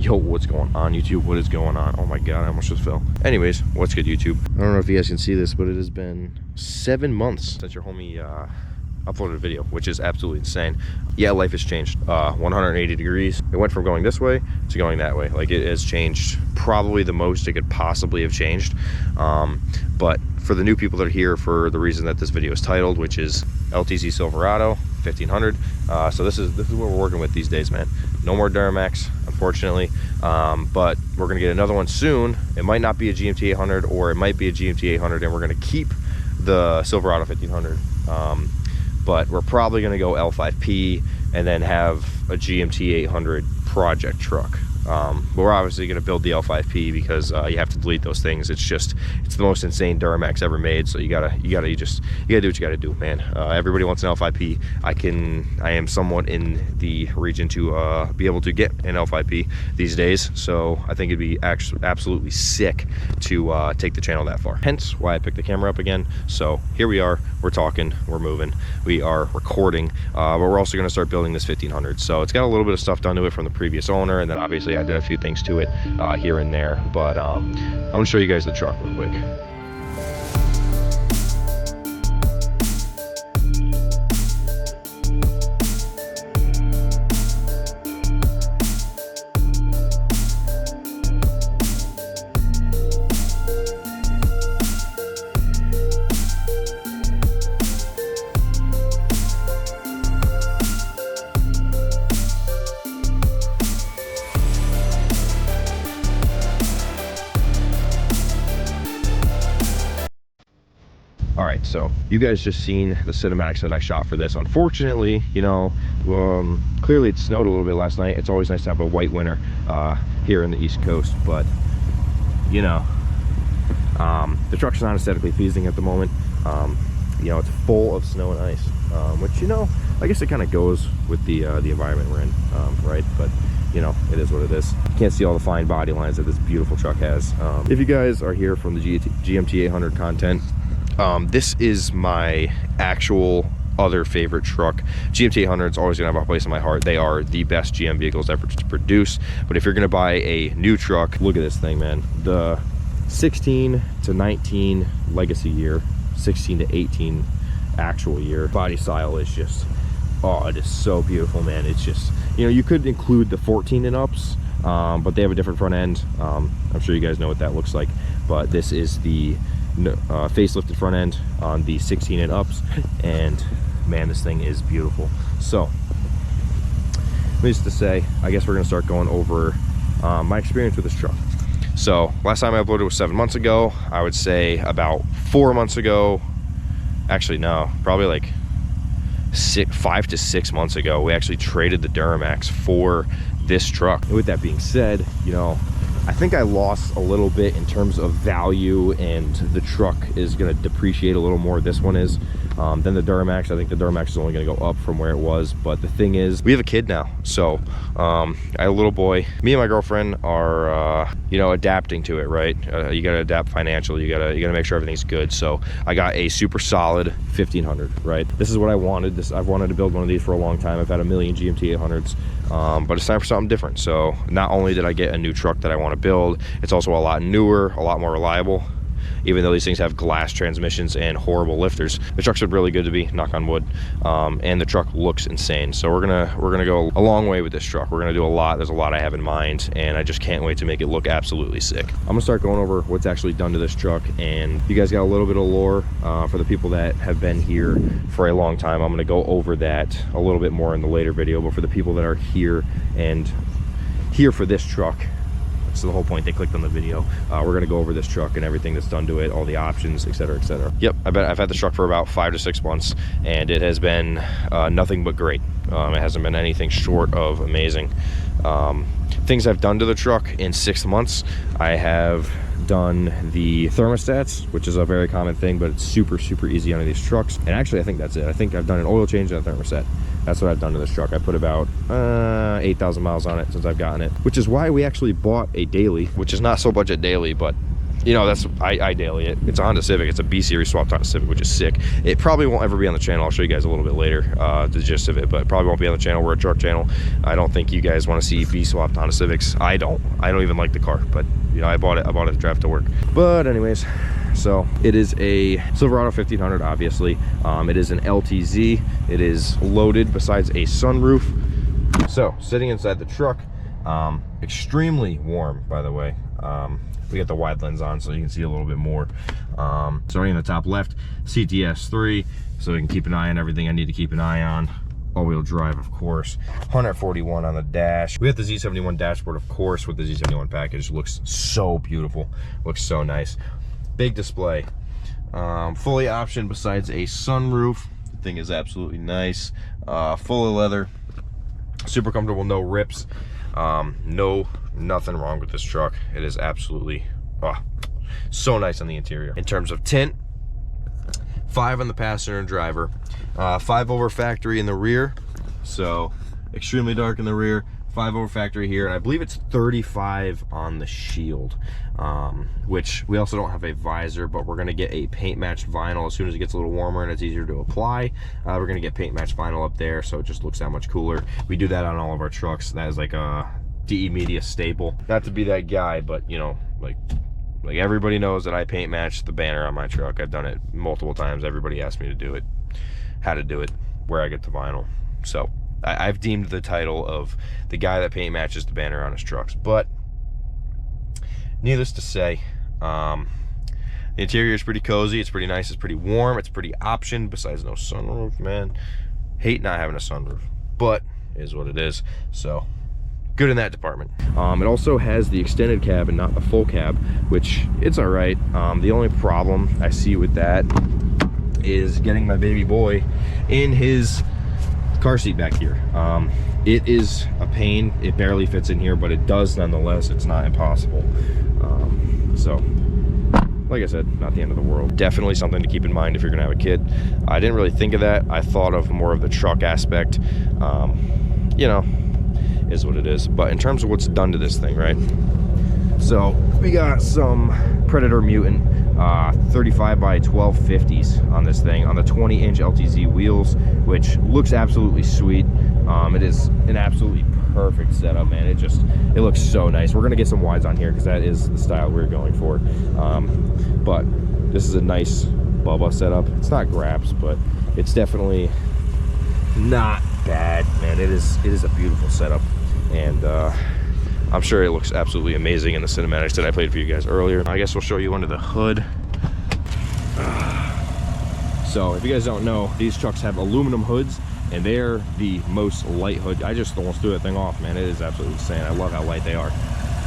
Yo, what's going on, YouTube? What is going on? Oh my god, I almost just fell. Anyways, what's good, YouTube? I don't know if you guys can see this, but it has been 7 months since your homie uploaded a video, which is absolutely insane. Yeah, life has changed 180 degrees. It went from going this way to going that way. Like, it has changed probably the most it could possibly have changed. But for the new people that are here for the reason that this video is titled, which is LTZ Silverado 1500, so this is what we're working with these days, man. No more Duramax, unfortunately, but we're gonna get another one soon. It might not be a GMT 800, or it might be a GMT 800, and we're gonna keep the Silverado 1500, but we're probably gonna go L5P and then have a GMT 800 project truck. But we're obviously going to build the L5P because you have to delete those things. It's the most insane Duramax ever made. So you gotta do what you gotta do, man. Everybody wants an L5P. I am somewhat in the region to be able to get an L5P these days. So I think it'd be absolutely sick to take the channel that far. Hence why I picked the camera up again. So here we are. We're talking. We're moving. We are recording. But we're also going to start building this 1500. So it's got a little bit of stuff done to it from the previous owner, and then obviously I did a few things to it here and there, but I'm gonna show you guys the truck real quick. All right, so you guys just seen the cinematics that I shot for this. Unfortunately, you know, clearly it snowed a little bit last night. It's always nice to have a white winter here in the East Coast, but you know, the truck's not aesthetically pleasing at the moment. You know, it's full of snow and ice, which, you know, I guess it kind of goes with the environment we're in, right? But you know, it is what it is. You can't see all the fine body lines that this beautiful truck has. If you guys are here from the GMT 800 content, this is my actual other favorite truck. GMT 800 is always gonna have a place in my heart. They are the best GM vehicles ever to produce. But if you're gonna buy a new truck, look at this thing, man. The 16 to 19 legacy year, 16 to 18 actual year body style is just, oh, it is so beautiful, man. It's just, you know, you could include the 14 and ups, but they have a different front end. I'm sure you guys know what that looks like, but this is the facelifted front end on the 16 and ups, and man, this thing is beautiful. So needless to say, I guess we're gonna start going over my experience with this truck. So last time I uploaded was 7 months ago. I would say about 4 months ago, actually no, probably like 5 to 6 months ago, we actually traded the Duramax for this truck. And with that being said, you know, I think I lost a little bit in terms of value, and the truck is going to depreciate a little more, this one is, than the Duramax. I think the Duramax is only going to go up from where it was, but the thing is, we have a kid now. So I have a little boy. Me and my girlfriend are you know, adapting to it, right? You got to adapt financially. You got to make sure everything's good. So I got a super solid 1500, right? This is what I wanted. I've wanted to build one of these for a long time. I've had a million GMT 800s, but it's time for something different. So not only did I get a new truck that I want to build, it's also a lot newer, a lot more reliable. Even though these things have glass transmissions and horrible lifters, the trucks are really good to be, knock on wood, and the truck looks insane. So we're gonna go a long way with this truck. We're gonna do a lot. There's a lot I have in mind, and I just can't wait to make it look absolutely sick. I'm gonna start going over what's actually done to this truck, and you guys got a little bit of lore for the people that have been here for a long time. I'm gonna go over that a little bit more in the later video, but for the people that are here and here for this truck, so the whole point, they clicked on the video. We're gonna go over this truck and everything that's done to it, all the options, etc., etc. Yep, I've had this truck for about 5 to 6 months, and it has been nothing but great. It hasn't been anything short of amazing. Things I've done to the truck in 6 months, I have done the thermostats, which is a very common thing, but it's super easy on these trucks. And actually, I think that's it. I think I've done an oil change and a thermostat. That's what I've done to this truck. I put about 8,000 miles on it since I've gotten it, which is why we actually bought a daily, which is not so budget daily, but you know, that's I daily it. It's a Honda Civic. It's a B series swapped Honda Civic, which is sick. It probably won't ever be on the channel. I'll show you guys a little bit later the gist of it, but it probably won't be on the channel. We're a truck channel. I don't think you guys want to see B swapped Honda Civics. I don't even like the car, but you know, I bought it to drive to work. But anyways, so it is a Silverado 1500, obviously. It is an LTZ. It is loaded besides a sunroof. So sitting inside the truck, extremely warm, by the way. We got the wide lens on so you can see a little bit more. Starting in the top left, CTS 3, so we can keep an eye on everything I need to keep an eye on. All-wheel drive, of course. 141 on the dash. We got the Z71 dashboard, of course, with the Z71 package. Looks so beautiful. Looks so nice. Big display. Fully optioned besides a sunroof. The thing is absolutely nice. Full of leather. Super comfortable, no rips. Nothing wrong with this truck. It is absolutely so nice on the interior. In terms of tint, 5 on the passenger and driver, 5 over factory in the rear, so extremely dark in the rear, 5 over factory here, and I believe it's 35 on the shield, which we also don't have a visor, but we're going to get a paint matched vinyl as soon as it gets a little warmer and it's easier to apply. We're going to get paint matched vinyl up there, so it just looks that much cooler. We do that on all of our trucks. That is like a DE Media staple. Not to be that guy, but you know, like everybody knows that I paint match the banner on my truck. I've done it multiple times. Everybody asked me to do it, how to do it, where I get the vinyl. So I've deemed the title of the guy that paint matches the banner on his trucks. But needless to say, the interior is pretty cozy. It's pretty nice. It's pretty warm. It's pretty optioned. Besides no sunroof, man. Hate not having a sunroof, but it is what it is. So good in that department. It also has the extended cab and not the full cab, which it's all right. The only problem I see with that is getting my baby boy in his car seat back here. It is a pain. It barely fits in here, but it does nonetheless. It's not impossible. So like I said, not the end of the world. Definitely something to keep in mind if you're gonna have a kid. I didn't really think of that. I thought of more of the truck aspect. You know, is what it is. But in terms of what's done to this thing, right? So we got some Predator Mutant 35 by 1250s on this thing on the 20-inch LTZ wheels, which looks absolutely sweet. It is an absolutely perfect setup, man. It looks so nice. We're gonna get some wides on here because that is the style we're going for. But this is a nice Bubba setup. It's not Graps, but it's definitely not bad, man. It is a beautiful setup, and I'm sure it looks absolutely amazing in the cinematics that I played for you guys earlier. I guess we'll show you under the hood. So if you guys don't know, these trucks have aluminum hoods, and they're the most light hood. I just almost threw that thing off, man. It is absolutely insane. I love how light they are.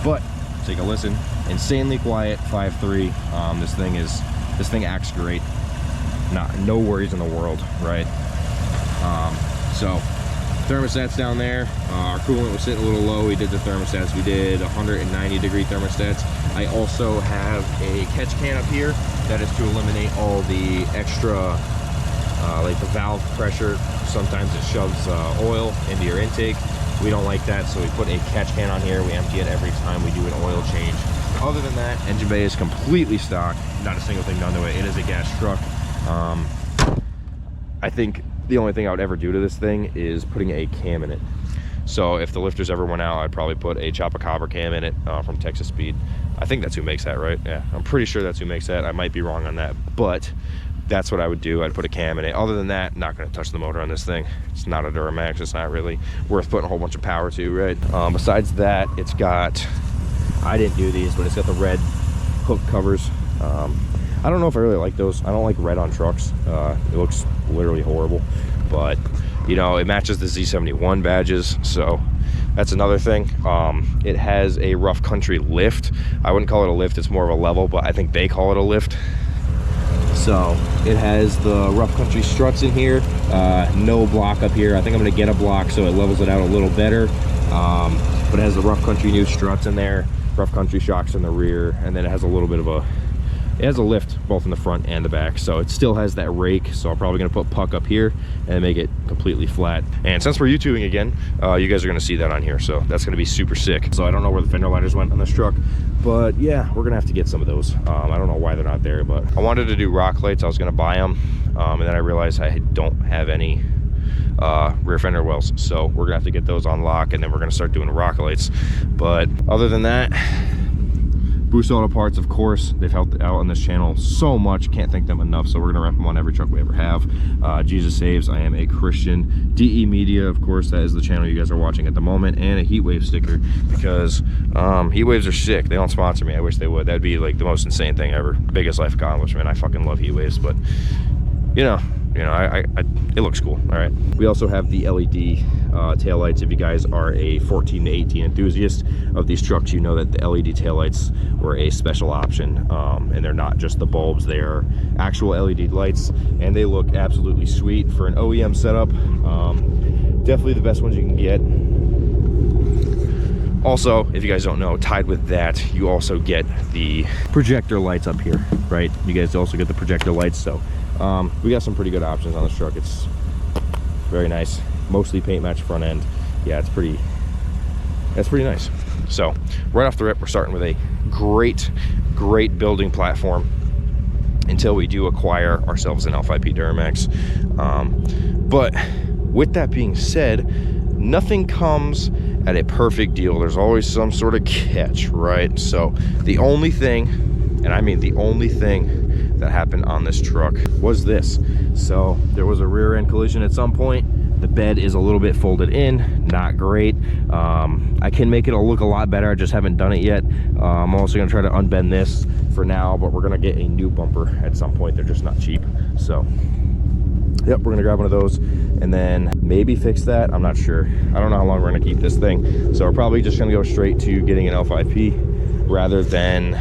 But take a listen. Insanely quiet 5.3. This thing acts great. No worries in the world, right? So thermostats down there. Our coolant was sitting a little low. We did the thermostats. We did 190-degree thermostats. I also have a catch can up here. That is to eliminate all the extra, like the valve pressure. Sometimes it shoves oil into your intake. We don't like that, so we put a catch can on here. We empty it every time we do an oil change. Other than that, engine bay is completely stock. Not a single thing done to it. It is a gas truck. I think the only thing I would ever do to this thing is putting a cam in it. So if the lifters ever went out, I'd probably put a Chopper cam in it from Texas Speed. I think that's who makes that, right? Yeah, I'm pretty sure that's who makes that. I might be wrong on that, but that's what I would do. I'd put a cam in it. Other than that, not going to touch the motor on this thing. It's not a Duramax. It's not really worth putting a whole bunch of power to, right? Besides that, it's got, I didn't do these, but it's got the red hook covers. I don't know if I really like those. I don't like red on trucks. It looks literally horrible, but you know, it matches the Z71 badges, so that's another thing. It has a rough country lift. I wouldn't call it a lift, it's more of a level, but I think they call it a lift. So it has the rough country struts in here, no block up here. I think I'm gonna get a block so it levels it out a little better. But it has the rough country new struts in there, rough country shocks in the rear, and then it has a little bit of a it has a lift both in the front and the back, so it still has that rake. So I'm probably gonna put puck up here and make it completely flat. And since we're YouTubing again, you guys are gonna see that on here, so that's gonna be super sick. So I don't know where the fender liners went on this truck, but yeah, we're gonna have to get some of those. I don't know why they're not there, but I wanted to do rock lights. I was gonna buy them, and then I realized I don't have any rear fender wells, so we're gonna have to get those on lock, and then we're gonna start doing rock lights. But other than that, Boost Auto Parts, of course, they've helped out on this channel so much, can't thank them enough. So we're gonna rep them on every truck we ever have. Jesus Saves, I Am a Christian, DE Media, of course, that is the channel you guys are watching at the moment, and a Heatwave sticker, because Heatwaves are sick. They don't sponsor me. I wish they would. That'd be like the most insane thing ever. Biggest life accomplishment. I fucking love Heatwaves, but you know, it looks cool. All right. We also have the LED taillights. If you guys are a 14 to 18 enthusiast of these trucks, you know that the LED taillights were a special option, and they're not just the bulbs. They are actual LED lights, and they look absolutely sweet for an OEM setup. Definitely the best ones you can get. Also, if you guys don't know, tied with that, you also get the projector lights up here, right? You guys also get the projector lights, so we got some pretty good options on this truck. It's very nice, mostly paint match front end. Yeah, that's pretty nice. So right off the rip, we're starting with a great building platform until we do acquire ourselves an L5P Duramax. But with that being said, nothing comes at a perfect deal. There's always some sort of catch, right? So the only thing, and I mean the only thing, that happened on this truck was this. So there was a rear end collision at some point. The bed is a little bit folded in, not great. I can make it look a lot better. I just haven't done it yet. I'm also gonna try to unbend this for now, but we're gonna get a new bumper at some point. They're just not cheap. So yep, we're gonna grab one of those and then maybe fix that. I'm not sure. I don't know how long we're gonna keep this thing. So we're probably just gonna go straight to getting an L5P rather than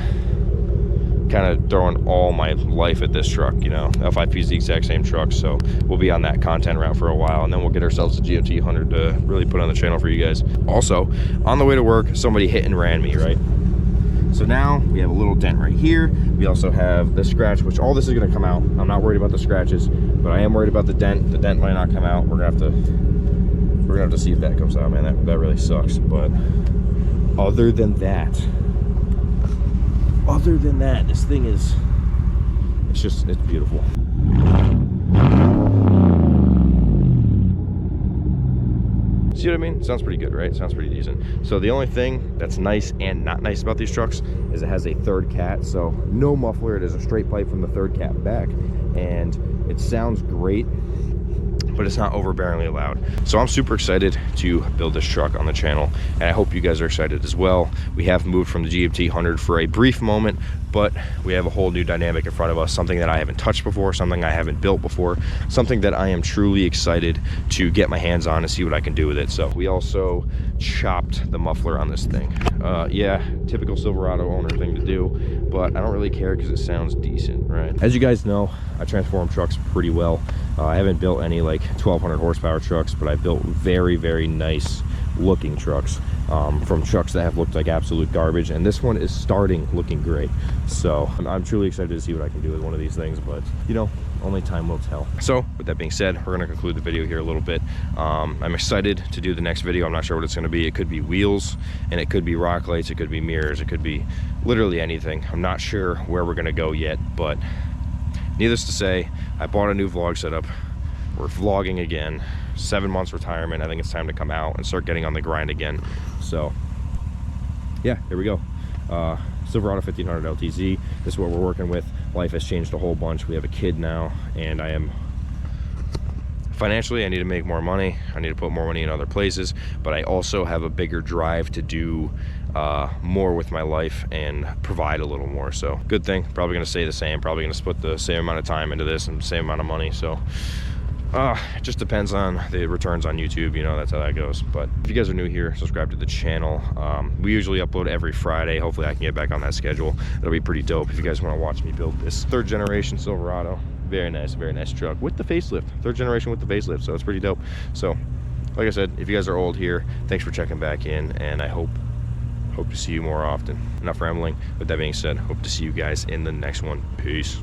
kind of throwing all my life at this truck. You know, L5P is the exact same truck, so we'll be on that content route for a while, and then we'll get ourselves a GMT 100 to really put on the channel for you guys. Also, on the way to work, somebody hit and ran me, right? So now we have a little dent right here. We also have the scratch, which all this is going to come out. I'm not worried about the scratches, but I am worried about the dent. The dent might not come out. We're gonna have to see if that comes out, man. That really sucks. But other than that, this thing is, it's beautiful. See what I mean? Sounds pretty good, right? Sounds pretty decent. So the only thing that's nice and not nice about these trucks is it has a third cat. So no muffler. It is a straight pipe from the third cat back, and it sounds great, but it's not overbearingly loud. So I'm super excited to build this truck on the channel, and I hope you guys are excited as well. We have moved from the GMT 100 for a brief moment, but we have a whole new dynamic in front of us, something that I haven't touched before, something I haven't built before, something that I am truly excited to get my hands on and see what I can do with it. So we also chopped the muffler on this thing. Yeah, typical Silverado owner thing to do, but I don't really care because it sounds decent, right? As you guys know, I transform trucks pretty well. I haven't built any like 1200 horsepower trucks, but I built very nice looking trucks, from trucks that have looked like absolute garbage, and this one is starting looking great. So I'm truly excited to see what I can do with one of these things, but you know, only time will tell. So with that being said, we're going to conclude the video here a little bit. I'm excited to do the next video. I'm not sure what it's going to be. It could be wheels, and it could be rock lights, it could be mirrors, it could be literally anything. I'm not sure where we're going to go yet, but needless to say, I bought a new vlog setup. We're vlogging again. 7 months retirement. I think it's time to come out and start getting on the grind again. So yeah, here we go. Silverado 1500 LTZ. This is what we're working with. Life has changed a whole bunch. We have a kid now, and I am financially, I need to make more money. I need to put more money in other places, but I also have a bigger drive to do more with my life and provide a little more. So good thing. Probably going to stay the same. Probably going to split the same amount of time into this and the same amount of money. So it just depends on the returns on YouTube, you know, that's how that goes. But if you guys are new here, subscribe to the channel. We usually upload every Friday. Hopefully I can get back on that schedule. It'll be pretty dope if you guys want to watch me build this 3rd generation Silverado. Very nice truck with the facelift, 3rd generation with the facelift, so it's pretty dope. So like I said, if you guys are old here, thanks for checking back in, and I hope hope to see you more often. Enough rambling. With that being said, hope to see you guys in the next one. Peace.